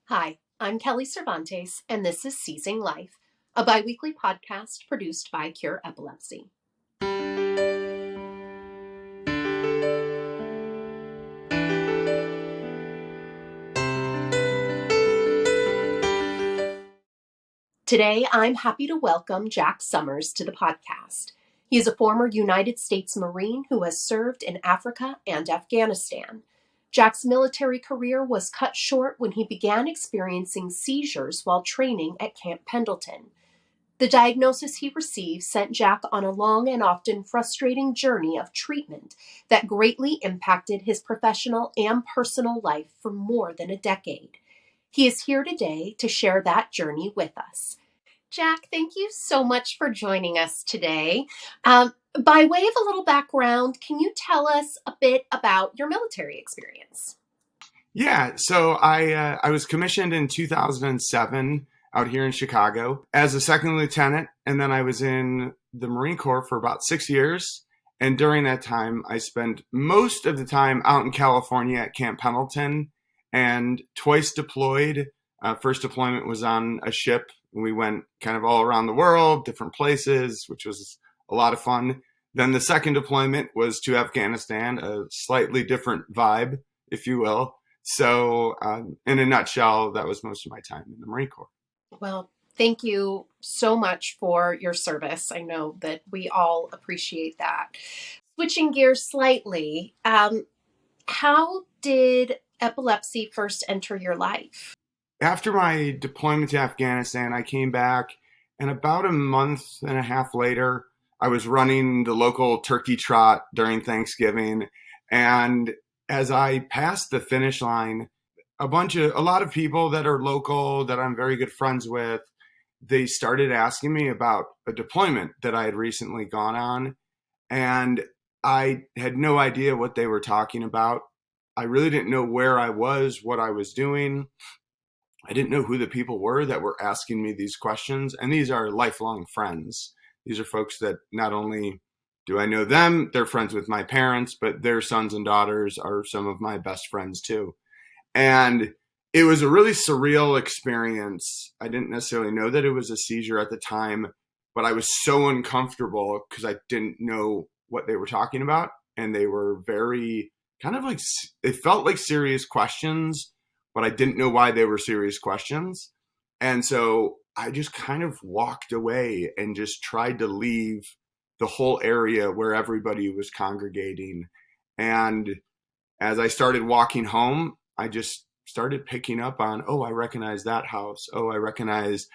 Hi, I'm Kelly Cervantes, and this is Seizing Life, a biweekly podcast produced by Cure Epilepsy. Today, I'm happy to welcome Jack Summers to the podcast. He is a former United States Marine who has served in Africa and Afghanistan. Jack's military career was cut short when he began experiencing seizures while training at Camp Pendleton. The diagnosis he received sent Jack on a long and often frustrating journey of treatment that greatly impacted his professional and personal life for more than a decade. He is here today to share that journey with us. Jack, thank you so much for joining us today. By way of a little background, can you tell us a bit about your military experience? Yeah, so I was commissioned in 2007 out here in Chicago as a second lieutenant, and then I was in the Marine Corps for about 6 years. And during that time, I spent most of the time out in California at Camp Pendleton and twice deployed. First deployment was on a ship. We went kind of all around the world, different places, which was a lot of fun. Then the second deployment was to Afghanistan, a slightly different vibe, if you will. So in a nutshell, that was most of my time in the Marine Corps. Well, thank you so much for your service. I know that we all appreciate that. Switching gears slightly, how did epilepsy first enter your life? After my deployment to Afghanistan, I came back, and about a month and a half later, I was running the local Turkey Trot during Thanksgiving. And as I passed the finish line, a lot of people that are local that I'm very good friends with, they started asking me about a deployment that I had recently gone on. And I had no idea what they were talking about. I really didn't know where I was, what I was doing. I didn't know who the people were that were asking me these questions. And these are lifelong friends. These are folks that not only do I know them, they're friends with my parents, but their sons and daughters are some of my best friends too. And it was a really surreal experience. I didn't necessarily know that it was a seizure at the time, but I was so uncomfortable because I didn't know what they were talking about. And they were very kind of like, it felt like serious questions, but I didn't know why they were serious questions. And so I just kind of walked away and just tried to leave the whole area where everybody was congregating. And as I started walking home, I just started picking up on, oh, I recognize that house. Oh, I recognize,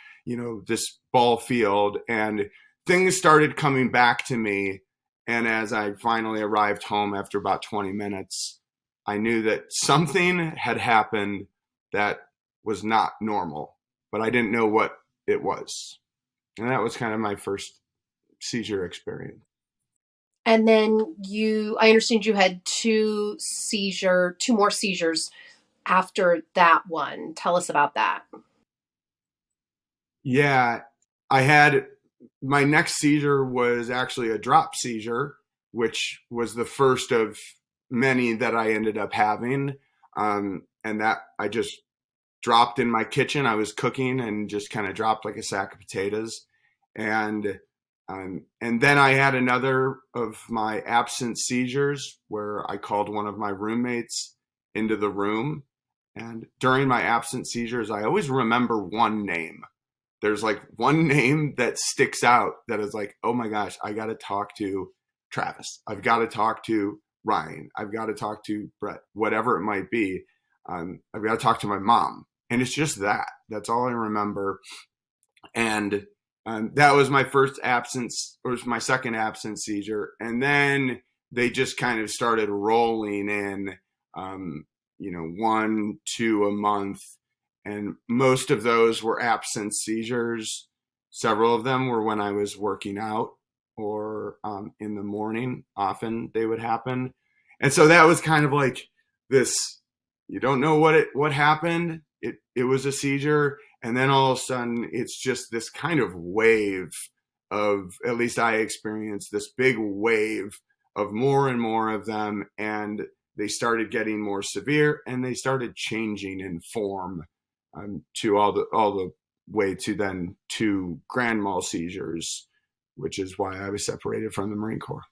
this ball field. And things started coming back to me. And as I finally arrived home after about 20 minutes, I knew that something had happened that was not normal, but I didn't know what it was. And that was kind of my first seizure experience. And then I understand you had two more seizures after that one. Tell us about that. Yeah, my next seizure was actually a drop seizure, which was the first of many that I ended up having. And that I just dropped in my kitchen. I was cooking and just kind of dropped like a sack of potatoes. And then I had another of my absent seizures where I called one of my roommates into the room. And during my absent seizures, I always remember one name. There's like one name that sticks out that is like, oh my gosh, I got to talk to Travis. I've got to talk to Ryan. I've got to talk to Brett, whatever it might be. I've got to talk to my mom. And it's just that. That's all I remember. And that was my first absence, or my second absent seizure. And then they just kind of started rolling in, 1, 2 a month. And most of those were absent seizures. Several of them were when I was working out or in the morning. Often they would happen. And so that was kind of like this, you don't know what happened. It was a seizure. And then all of a sudden, it's just this kind of wave of, at least I experienced this big wave of more and more of them. And they started getting more severe and they started changing in form to all the way to then two grand mal seizures, which is why I was separated from the Marine Corps.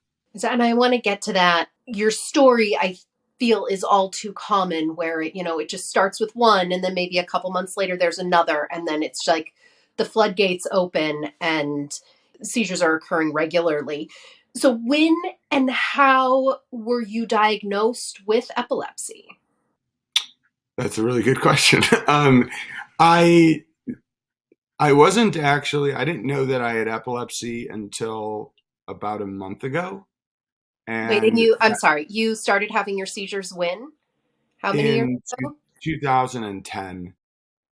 And I want to get to that. Your story, I feel, is all too common where it just starts with one and then maybe a couple months later there's another. And then it's like the floodgates open and seizures are occurring regularly. So when and how were you diagnosed with epilepsy? That's a really good question. I I wasn't actually. I didn't know that I had epilepsy until about a month ago, Wait, and and I'm sorry, you started having your seizures when? How many years in ago? 2010.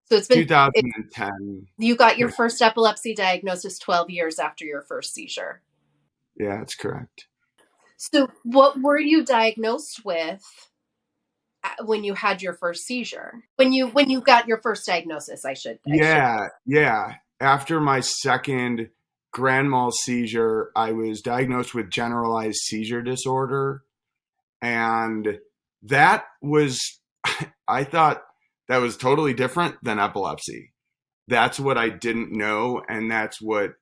So it's 2010. you got your first epilepsy diagnosis 12 years after your first seizure. Yeah, that's correct. So what were you diagnosed with when you had your first seizure? When you got your first diagnosis, I should. Yeah. After my second grand mal seizure, I was diagnosed with generalized seizure disorder, and that was I thought that was totally different than epilepsy. That's what I didn't know, and that's what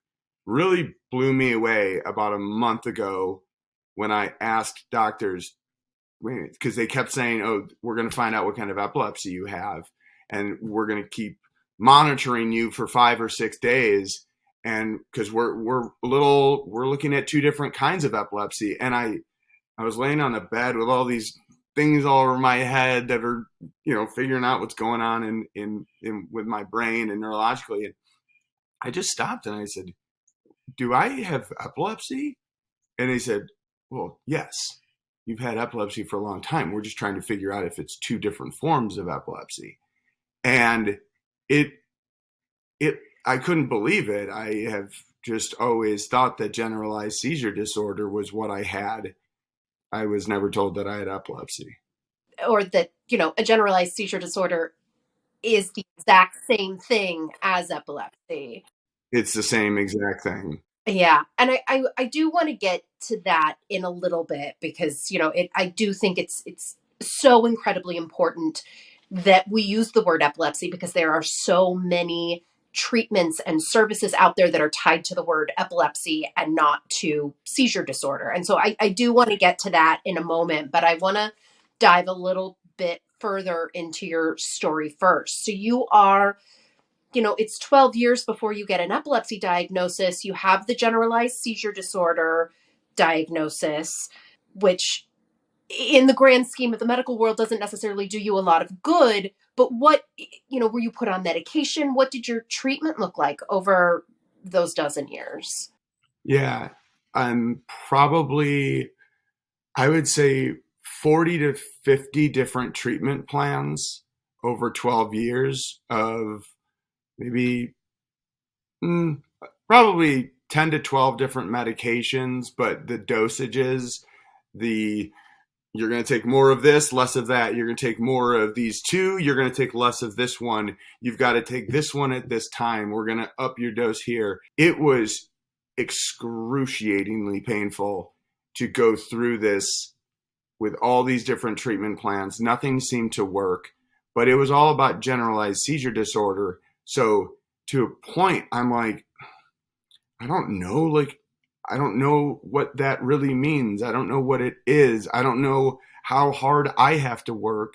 really blew me away about a month ago when I asked doctors, because they kept saying, "Oh, we're going to find out what kind of epilepsy you have, and we're going to keep monitoring you for 5 or 6 days." And because we're looking at two different kinds of epilepsy, and I was laying on the bed with all these things all over my head that are, figuring out what's going on in with my brain and neurologically. And I just stopped and I said, "Do I have epilepsy?" And he said, "Well, yes, you've had epilepsy for a long time. We're just trying to figure out if it's two different forms of epilepsy." And it, I couldn't believe it. I have just always thought that generalized seizure disorder was what I had. I was never told that I had epilepsy. Or that, a generalized seizure disorder is the exact same thing as epilepsy. It's the same exact thing. Yeah. And I do want to get to that in a little bit because, I do think it's so incredibly important that we use the word epilepsy because there are so many treatments and services out there that are tied to the word epilepsy and not to seizure disorder. And so I do want to get to that in a moment, but I want to dive a little bit further into your story first. So you are, it's 12 years before you get an epilepsy diagnosis. You have the generalized seizure disorder diagnosis, which in the grand scheme of the medical world doesn't necessarily do you a lot of good. But were you put on medication? What did your treatment look like over those dozen years? Yeah, I'm probably, I would say 40 to 50 different treatment plans over 12 years of maybe mm, probably 10 to 12 different medications, but the dosages, the you're going to take more of this, less of that. You're going to take more of these two. You're going to take less of this one. You've got to take this one at this time. We're going to up your dose here. It was excruciatingly painful to go through this with all these different treatment plans. Nothing seemed to work, but it was all about generalized seizure disorder. So to a point, I'm like, I don't know. Like, I don't know what that really means. I don't know what it is. I don't know how hard I have to work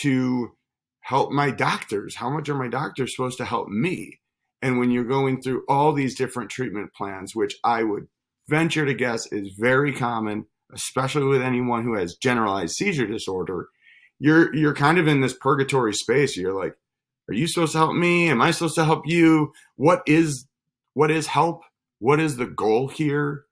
to help my doctors. How much are my doctors supposed to help me? And when you're going through all these different treatment plans, which I would venture to guess is very common, especially with anyone who has generalized seizure disorder, you're kind of in this purgatory space. You're like, are you supposed to help me? Am I supposed to help you? What is help? What is the goal here?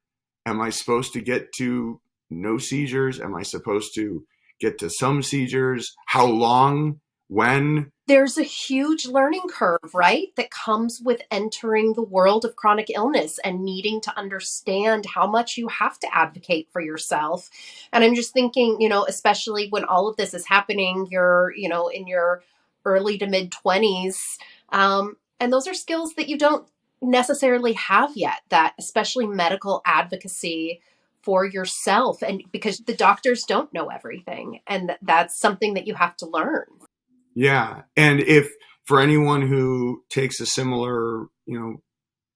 Am I supposed to get to no seizures? Am I supposed to get to some seizures? How long? When? There's a huge learning curve, right? That comes with entering the world of chronic illness and needing to understand how much you have to advocate for yourself. And I'm just thinking, especially when all of this is happening, you're, in your early to mid 20s. And those are skills that you don't necessarily have yet, that especially medical advocacy for yourself. And because the doctors don't know everything. And that's something that you have to learn. Yeah. And for anyone who takes a similar,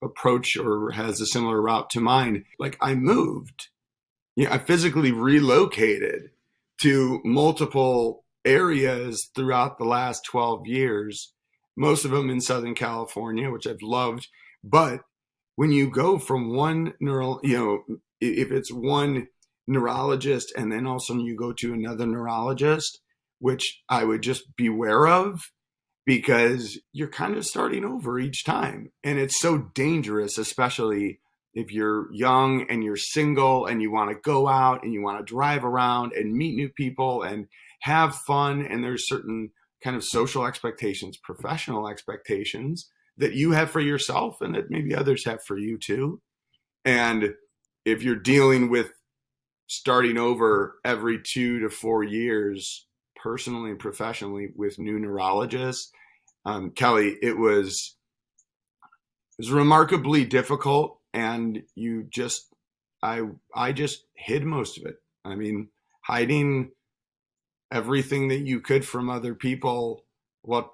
approach or has a similar route to mine, like I moved, I physically relocated to multiple areas throughout the last 12 years, most of them in Southern California, which I've loved. But when you go from one if it's one neurologist and then all of a sudden you go to another neurologist, which I would just beware of, because you're kind of starting over each time. And it's so dangerous, especially if you're young and you're single and you want to go out and you want to drive around and meet new people and have fun. And there's certain kind of social expectations, professional expectations that you have for yourself and that maybe others have for you too. And if you're dealing with starting over every 2 to 4 years, personally and professionally, with new neurologists, Kelly, it was remarkably difficult, and I just hid most of it. I mean, hiding everything that you could from other people, what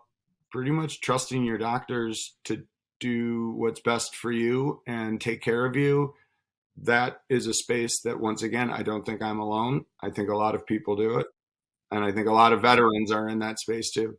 pretty much trusting your doctors to do what's best for you and take care of you. That is a space that, once again, I don't think I'm alone. I think a lot of people do it. And I think a lot of veterans are in that space too.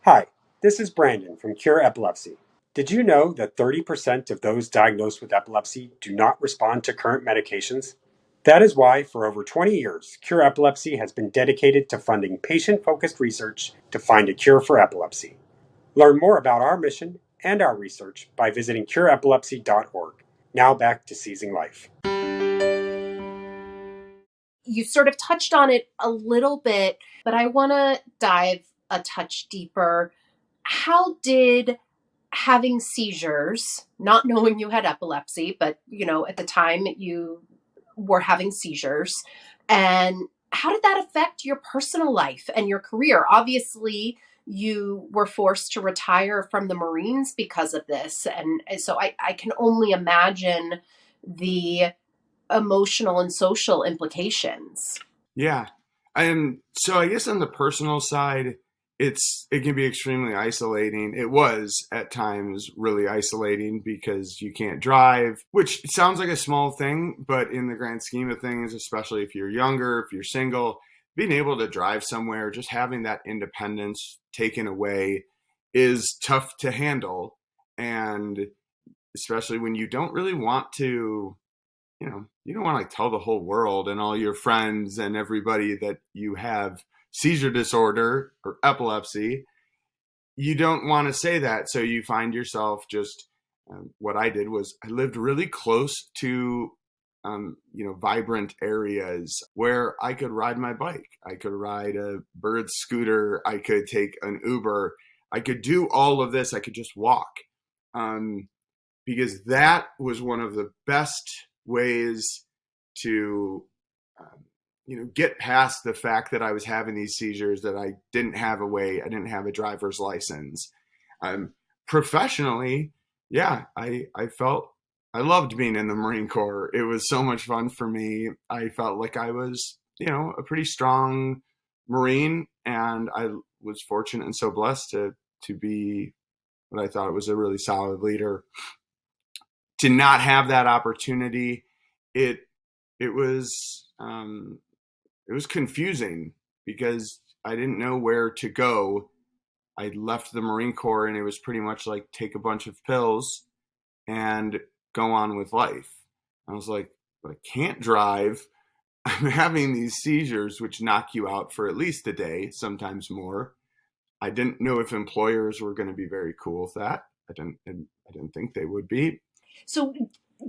Hi, this is Brandon from Cure Epilepsy. Did you know that 30% of those diagnosed with epilepsy do not respond to current medications? That is why, for over 20 years, Cure Epilepsy has been dedicated to funding patient-focused research to find a cure for epilepsy. Learn more about our mission and our research by visiting cureepilepsy.org. Now back to Seizing Life. You sort of touched on it a little bit, but I want to dive a touch deeper. How did having seizures, not knowing you had epilepsy, but at the time you were having seizures, and how did that affect your personal life and your career? Obviously, you were forced to retire from the Marines because of this. And so I can only imagine the emotional and social implications. Yeah. And so I guess on the personal side, it can be extremely isolating. It was at times really isolating because you can't drive, which sounds like a small thing, but in the grand scheme of things, especially if you're younger, if you're single, being able to drive somewhere, just having that independence taken away is tough to handle. And especially when you don't really want to, you don't want to tell the whole world and all your friends and everybody that you have seizure disorder or epilepsy. You don't want to say that. So you find yourself just, what I did was I lived really close to, vibrant areas where I could ride my bike. I could ride a bird scooter. I could take an Uber. I could do all of this. I could just walk. Because that was one of the best ways to, get past the fact that I was having these seizures, that I didn't have I didn't have a driver's license. Professionally, yeah, I loved being in the Marine Corps. It was so much fun for me. I felt like I was, a pretty strong Marine, and I was fortunate and so blessed to be what I thought was a really solid leader. To not have that opportunity, it was confusing because I didn't know where to go. I left the Marine Corps and it was pretty much like take a bunch of pills and go on with life. I was like, but I can't drive. I'm having these seizures which knock you out for at least a day, sometimes more. I didn't know if employers were going to be very cool with that. I didn't think they would be. So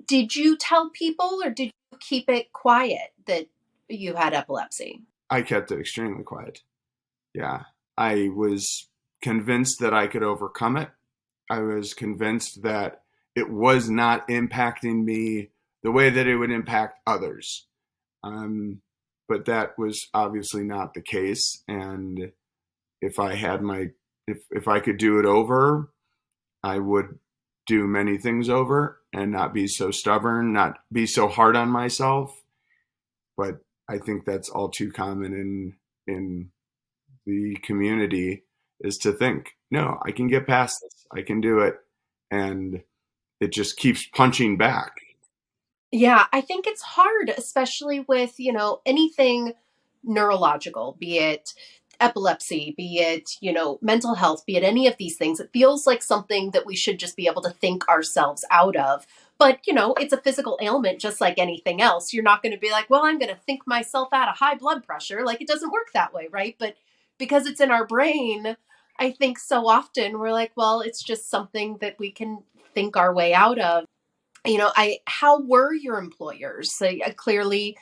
did you tell people, or did you keep it quiet that you had epilepsy? I kept it extremely quiet. Yeah. I was convinced that I could overcome it. I was convinced that it was not impacting me the way that it would impact others. But that was obviously not the case. And if I could do it over, I would do many things over and not be so stubborn, not be so hard on myself. But I think that's all too common in the community is to think, no, I can get past this. I can do it. And it just keeps punching back. Yeah, I think it's hard, especially with, anything neurological, be it epilepsy, be it, mental health, be it any of these things. It feels like something that we should just be able to think ourselves out of. But, it's a physical ailment just like anything else. You're not going to be like, well, I'm going to think myself out of high blood pressure. Like, it doesn't work that way, right? But because it's in our brain, I think so often we're like, well, it's just something that we can think our way out of. How were your employers? So, clearly,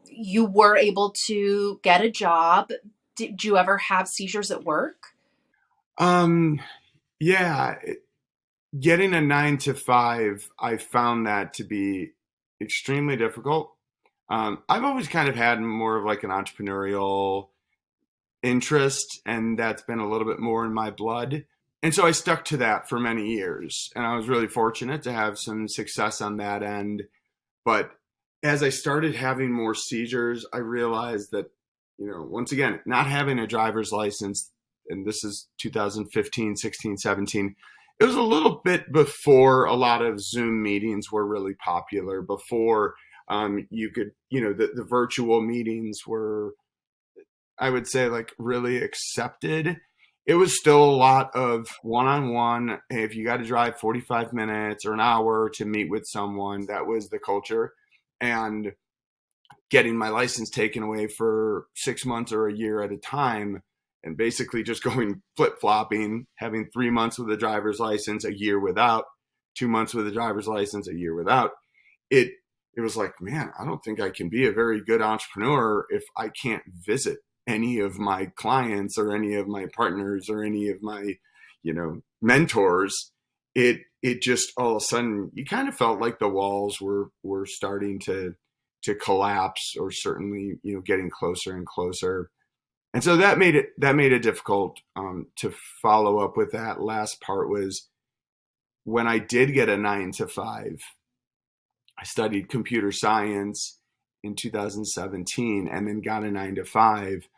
you were able to get a job. Did you ever have seizures at work? Yeah, getting a 9 to 5, I found that to be extremely difficult. I've always kind of had more of like an entrepreneurial interest, and that's been a little bit more in my blood. And so I stuck to that for many years, and I was really fortunate to have some success on that end. But as I started having more seizures, I realized that, once again, not having a driver's license, and this is 2015, 16, 17, it was a little bit before a lot of Zoom meetings were really popular, before you could, the virtual meetings were, I would say, like really accepted. It was still a lot of one-on-one. Hey, if you got to drive 45 minutes or an hour to meet with someone, that was the culture. And getting my license taken away for 6 months or a year at a time, and basically just going flip-flopping, having 3 months with a driver's license, a year without, 2 months with a driver's license, a year without. It was like, man, I don't think I can be a very good entrepreneur if I can't visit any of my clients or any of my partners or any of my, mentors. It just, all of a sudden, you kind of felt like the walls were starting to collapse, or certainly, getting closer and closer. And so that made it difficult to follow up with. That last part was when I did get a 9 to 5. I studied computer science in 2017 and then got a 9 to 5.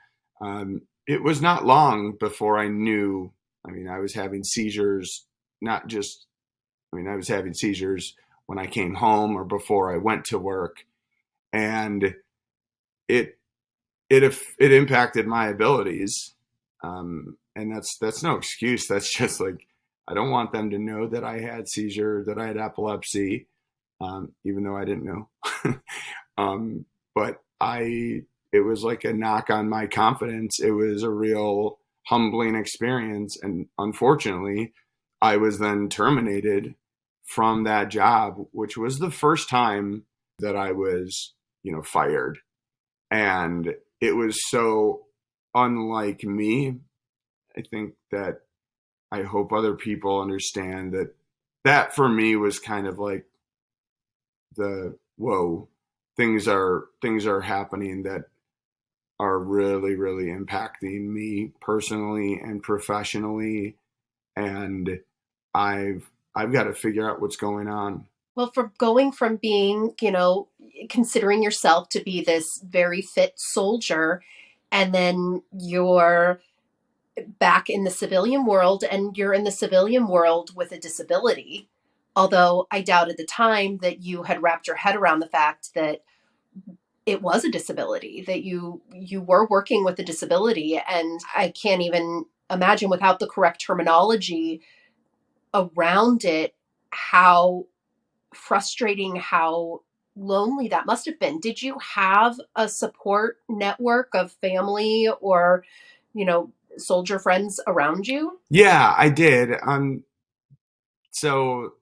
It was not long before I knew, I was having seizures, not just, I was having seizures when I came home or before I went to work. And it impacted my abilities. And that's no excuse. That's just like, I don't want them to know that I had seizure, that I had epilepsy, even though I didn't know. But it was like a knock on my confidence. It was a real humbling experience. And unfortunately, I was then terminated from that job, which was the first time that I was, fired. And it was so unlike me. I think that I hope other people understand that for me was kind of like the, whoa, things are happening that are really, really impacting me personally and professionally. And I've got to figure out what's going on. Well, for going from being, considering yourself to be this very fit soldier, and then you're back in the civilian world, and you're in the civilian world with a disability. Although I doubt at the time that you had wrapped your head around the fact that it was a disability, that you were working with a disability. And I can't even imagine, without the correct terminology around it, how frustrating, how lonely that must have been. Did you have a support network of family or, soldier friends around you? Yeah, I did. So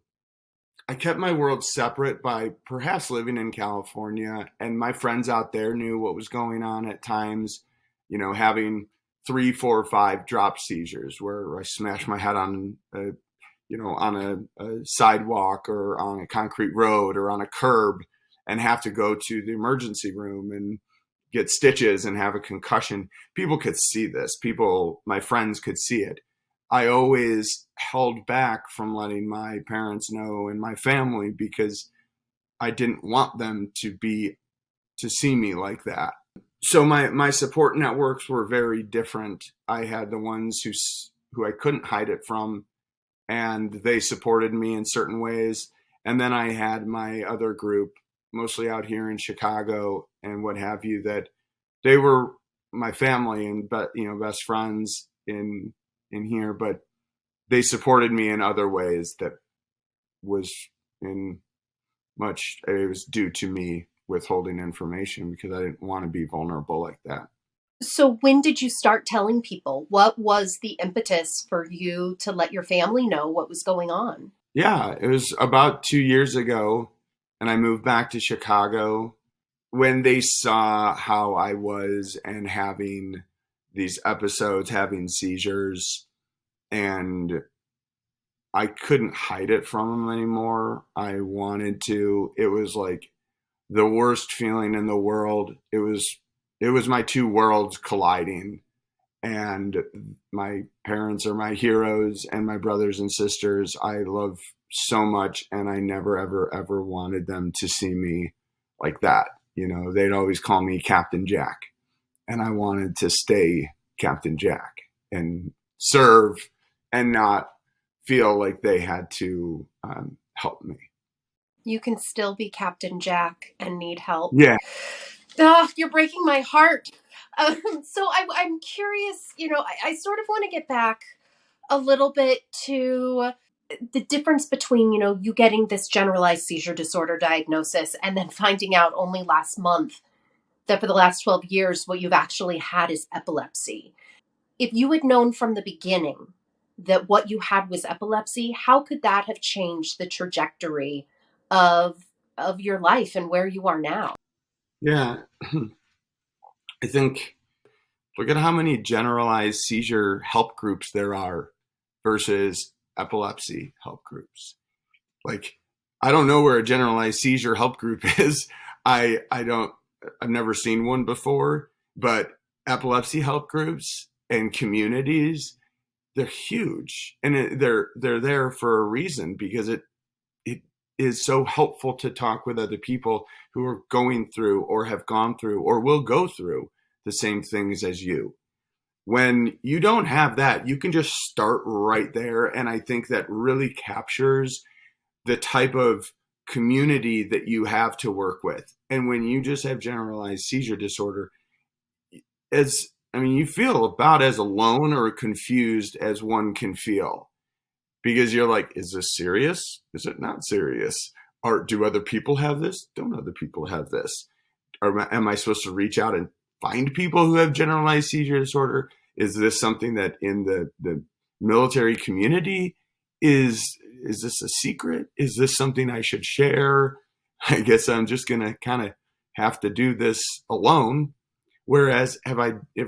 I kept my world separate by perhaps living in California, and my friends out there knew what was going on at times, having 3, 4, 5 drop seizures where I smashed my head on a sidewalk or on a concrete road or on a curb and have to go to the emergency room and get stitches and have a concussion. People could see this. My friends could see it. I always held back from letting my parents know and my family because I didn't want them to see me like that. So my support networks were very different. I had the ones who I couldn't hide it from, and they supported me in certain ways. And then I had my other group, mostly out here in Chicago and what have you, that they were my family and best friends in here, but they supported me in other ways that was in much it was due to me withholding information because I didn't want to be vulnerable like that. So when did you start telling people? What was the impetus for you to let your family know what was going on? Yeah, it was about 2 years ago, and I moved back to Chicago when they saw how I was and having these episodes, having seizures, and I couldn't hide it from them anymore. I wanted to. It was like the worst feeling in the world. It was my two worlds colliding, and my parents are my heroes and my brothers and sisters I love so much, and I never ever ever wanted them to see me like that. They'd always call me Captain Jack, and I wanted to stay Captain Jack and serve and not feel like they had to help me. You can still be Captain Jack and need help. Yeah. Oh, you're breaking my heart. I'm curious, I sort of want to get back a little bit to the difference between, you getting this generalized seizure disorder diagnosis and then finding out only last month that for the last 12 years, what you've actually had is epilepsy. If you had known from the beginning that what you had was epilepsy, how could that have changed the trajectory of your life and where you are now? Yeah. I think look at how many generalized seizure help groups there are versus epilepsy help groups. Like, I don't know where a generalized seizure help group is. I've never seen one before, but epilepsy help groups and communities, they're huge, and they're there for a reason because it is so helpful to talk with other people who are going through or have gone through or will go through the same things as you. When you don't have that, you can just start right there. And I think that really captures the type of community that you have to work with. And when you just have generalized seizure disorder, you feel about as alone or confused as one can feel because you're like, is this serious? Is it not serious? Or do other people have this? Don't other people have this? Or am I supposed to reach out and find people who have generalized seizure disorder? Is this something that in the military community is this a secret? Is this something I should share? I guess I'm just going to kind of have to do this alone. Whereas if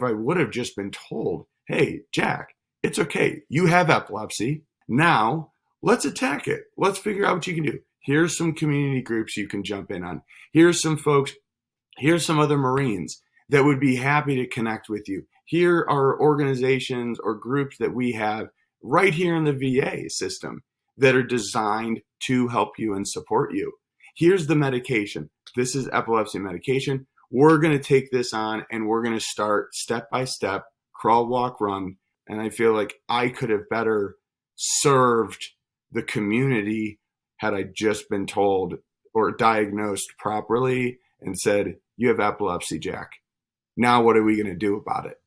I would have just been told, hey, Jack, it's okay. You have epilepsy. Now let's attack it. Let's figure out what you can do. Here's some community groups you can jump in on. Here's some folks. Here's some other Marines that would be happy to connect with you. Here are organizations or groups that we have right here in the VA system that are designed to help you and support you. Here's the medication. This is epilepsy medication. We're going to take this on and we're going to start step by step, crawl, walk, run. And I feel like I could have better served the community had I just been told or diagnosed properly and said, you have epilepsy, Jack. Now what are we going to do about it?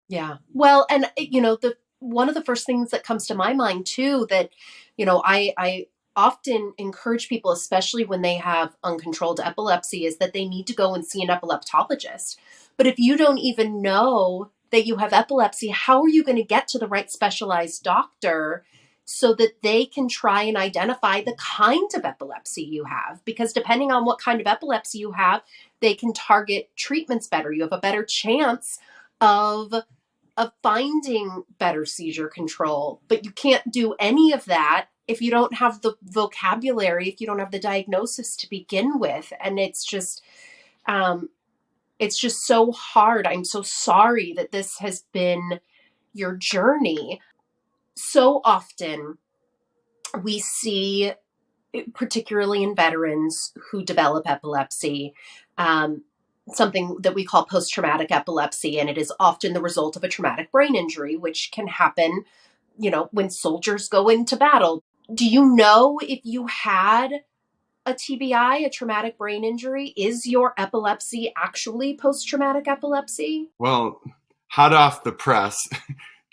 Yeah. Well, and the one of the first things that comes to my mind too that I often encourage people, especially when they have uncontrolled epilepsy, is that they need to go and see an epileptologist. But if you don't even know that you have epilepsy, how are you going to get to the right specialized doctor so that they can try and identify the kind of epilepsy you have? Because depending on what kind of epilepsy you have, they can target treatments better. You have a better chance of finding better seizure control, but you can't do any of that if you don't have the vocabulary, if you don't have the diagnosis to begin with. And it's just so hard. I'm so sorry that this has been your journey. So often we see, particularly in veterans who develop epilepsy, something that we call post-traumatic epilepsy, and it is often the result of a traumatic brain injury, which can happen, when soldiers go into battle. Do you know if you had a TBI, a traumatic brain injury? Is your epilepsy actually post-traumatic epilepsy? Well, hot off the press,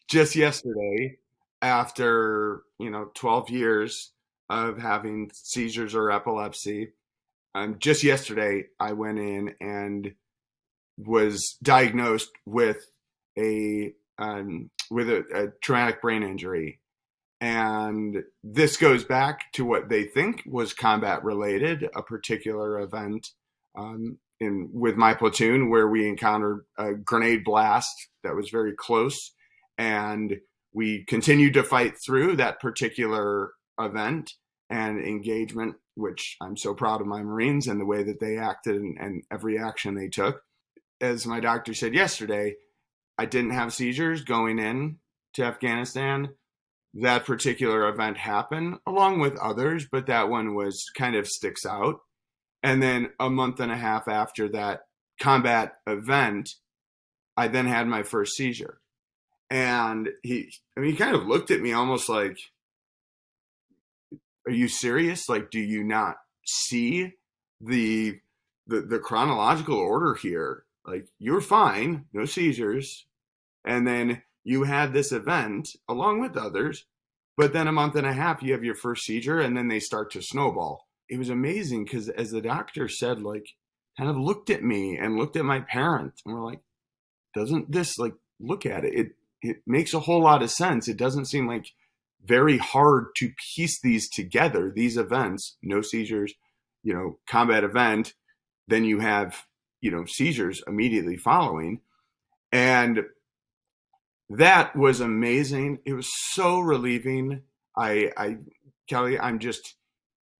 just yesterday, after 12 years of having seizures or epilepsy, just yesterday I went in and was diagnosed with a traumatic brain injury. And this goes back to what they think was combat related, a particular event with my platoon where we encountered a grenade blast that was very close. And we continued to fight through that particular event and engagement, which I'm so proud of my Marines and the way that they acted and every action they took. As my doctor said yesterday, I didn't have seizures going in to Afghanistan. That particular event happened along with others, but that one was kind of sticks out. And then a month and a half after that combat event, I then had my first seizure. And he kind of looked at me almost like, are you serious? Like, do you not see the chronological order here? Like, you're fine, no seizures. And then you had this event along with others, but then a month and a half, you have your first seizure, and then they start to snowball. It was amazing because, as the doctor said, like, kind of looked at me and looked at my parents, and we're like, doesn't this, like, look at it? It makes a whole lot of sense. It doesn't seem like very hard to piece these together, these events, no seizures, combat event, then you have, seizures immediately following. And that was amazing. It was so relieving. Kelly,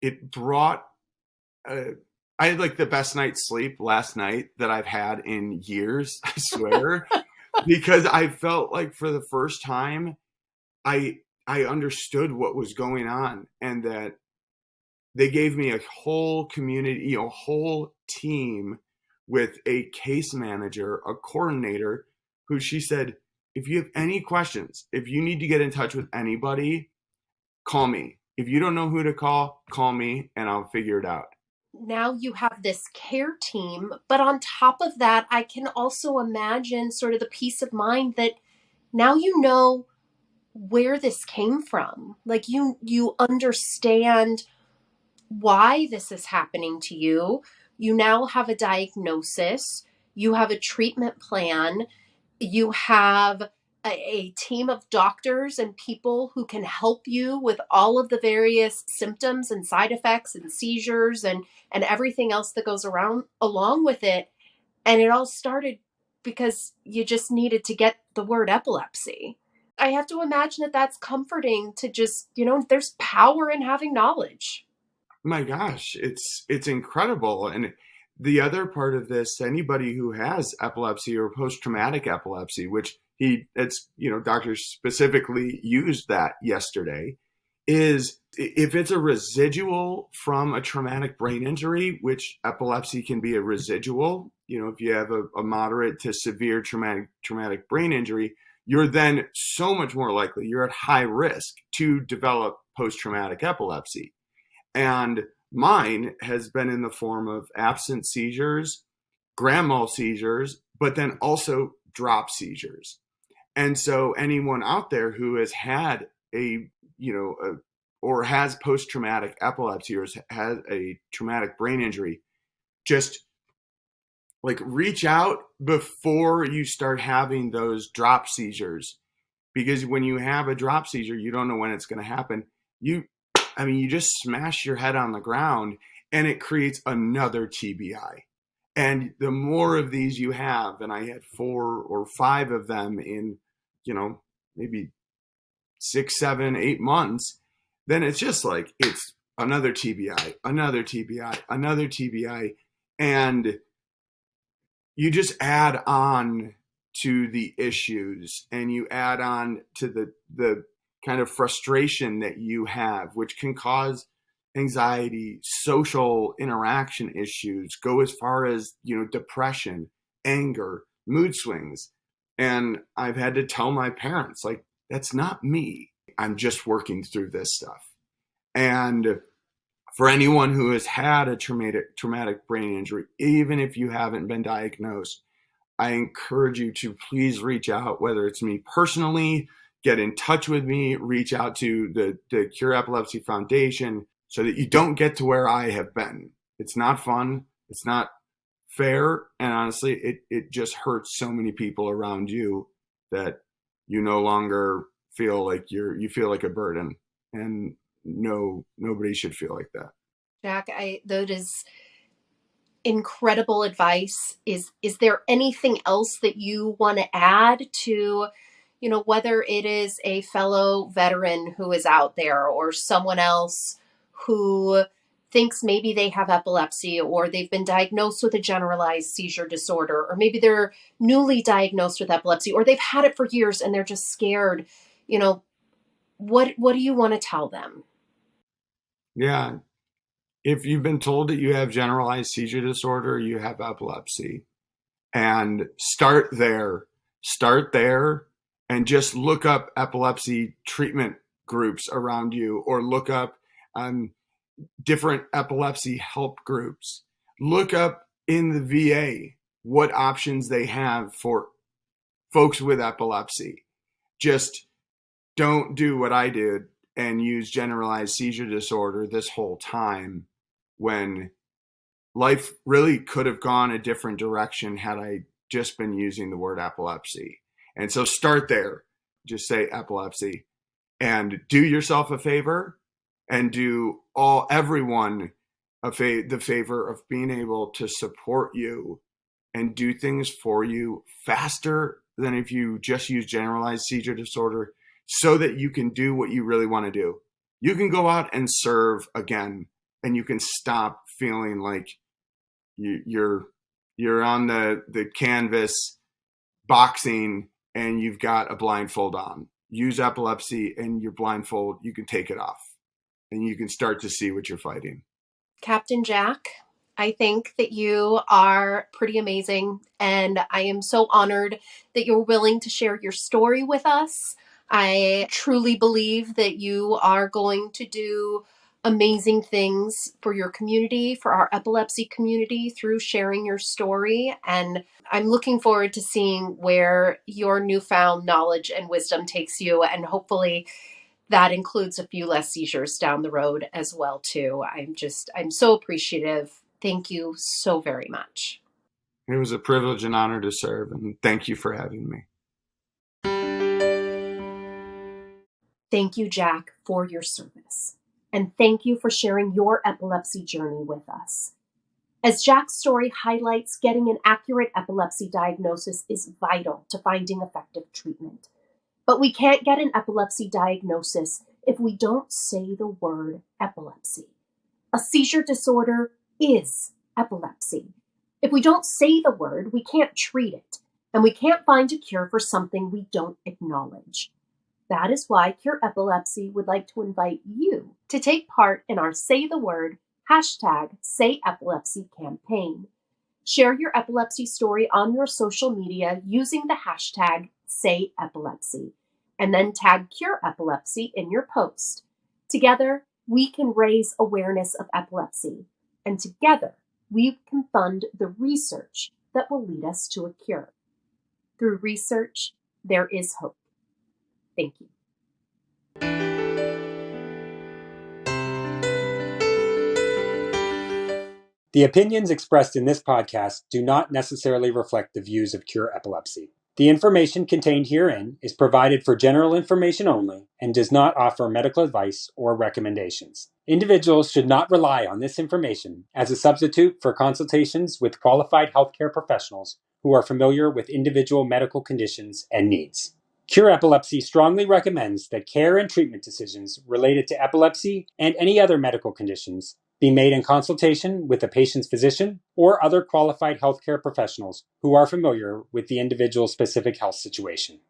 it brought, I had like the best night's sleep last night that I've had in years, I swear, because I felt like for the first time, I understood what was going on and that they gave me a whole community, a whole team with a case manager, a coordinator who she said, if you have any questions, if you need to get in touch with anybody, call me. If you don't know who to call me and I'll figure it out. Now you have this care team, but on top of that, I can also imagine sort of the peace of mind that now you know where this came from. Like you understand why this is happening to you. You now have a diagnosis, you have a treatment plan, you have a team of doctors and people who can help you with all of the various symptoms and side effects and seizures and everything else that goes around along with it. And it all started because you just needed to get the word epilepsy. I have to imagine that that's comforting to just, there's power in having knowledge. My gosh, it's incredible. And the other part of this, anybody who has epilepsy or post-traumatic epilepsy, which doctors specifically used that yesterday, is if it's a residual from a traumatic brain injury, which epilepsy can be a residual, if you have a moderate to severe traumatic brain injury, you're then so much more likely, you're at high risk to develop post-traumatic epilepsy. And mine has been in the form of absent seizures, grand mal seizures, but then also drop seizures. And so anyone out there who has had or has post-traumatic epilepsy or has a traumatic brain injury, just like reach out before you start having those drop seizures. Because when you have a drop seizure, you don't know when it's going to happen. You just smash your head on the ground and it creates another TBI. And the more of these you have, and I had 4 or 5 of them in, maybe 6, 7, 8 months, then it's just like, it's another TBI, another TBI, another TBI. And you just add on to the issues and you add on to the kind of frustration that you have, which can cause anxiety, social interaction issues, go as far as, depression, anger, mood swings. And I've had to tell my parents, like, that's not me. I'm just working through this stuff. And for anyone who has had a traumatic brain injury, even if you haven't been diagnosed, I encourage you to please reach out, whether it's me personally, get in touch with me, reach out to the Cure Epilepsy Foundation so that you don't get to where I have been. It's not fun. It's not fair. And honestly, it just hurts so many people around you that you no longer feel like you feel like a burden. And no, nobody should feel like that. Jack, that is incredible advice. Is there anything else that you want to add to, whether it is a fellow veteran who is out there or someone else who thinks maybe they have epilepsy, or they've been diagnosed with a generalized seizure disorder, or maybe they're newly diagnosed with epilepsy, or they've had it for years and they're just scared, what do you want to tell them? Yeah. If you've been told that you have generalized seizure disorder, you have epilepsy. And start there and just look up epilepsy treatment groups around you, or look up different epilepsy help groups. Look up in the VA what options they have for folks with epilepsy. Just don't do what I did and use generalized seizure disorder this whole time, when life really could have gone a different direction had I just been using the word epilepsy. And so start there. Just say epilepsy, and do yourself a favor, and do everyone the favor of being able to support you and do things for you faster than if you just use generalized seizure disorder, so that you can do what you really want to do. You can go out and serve again, and you can stop feeling like you're on the canvas boxing and you've got a blindfold on. Use epilepsy, and your blindfold, you can take it off and you can start to see what you're fighting. Captain Jack, I think that you are pretty amazing, and I am so honored that you're willing to share your story with us. I truly believe that you are going to do amazing things for your community, for our epilepsy community, through sharing your story. And I'm looking forward to seeing where your newfound knowledge and wisdom takes you. And hopefully that includes a few less seizures down the road as well, too. I'm so appreciative. Thank you so very much. It was a privilege and honor to serve, and thank you for having me. Thank you, Jack, for your service. And thank you for sharing your epilepsy journey with us. As Jack's story highlights, getting an accurate epilepsy diagnosis is vital to finding effective treatment. But we can't get an epilepsy diagnosis if we don't say the word epilepsy. A seizure disorder is epilepsy. If we don't say the word, we can't treat it, and we can't find a cure for something we don't acknowledge. That is why Cure Epilepsy would like to invite you to take part in our Say the Word #SayEpilepsy campaign. Share your epilepsy story on your social media using the hashtag #SayEpilepsy, and then tag Cure Epilepsy in your post. Together, we can raise awareness of epilepsy, and together, we can fund the research that will lead us to a cure. Through research, there is hope. Thank you. The opinions expressed in this podcast do not necessarily reflect the views of Cure Epilepsy. The information contained herein is provided for general information only and does not offer medical advice or recommendations. Individuals should not rely on this information as a substitute for consultations with qualified healthcare professionals who are familiar with individual medical conditions and needs. Cure Epilepsy strongly recommends that care and treatment decisions related to epilepsy and any other medical conditions be made in consultation with the patient's physician or other qualified healthcare professionals who are familiar with the individual's specific health situation.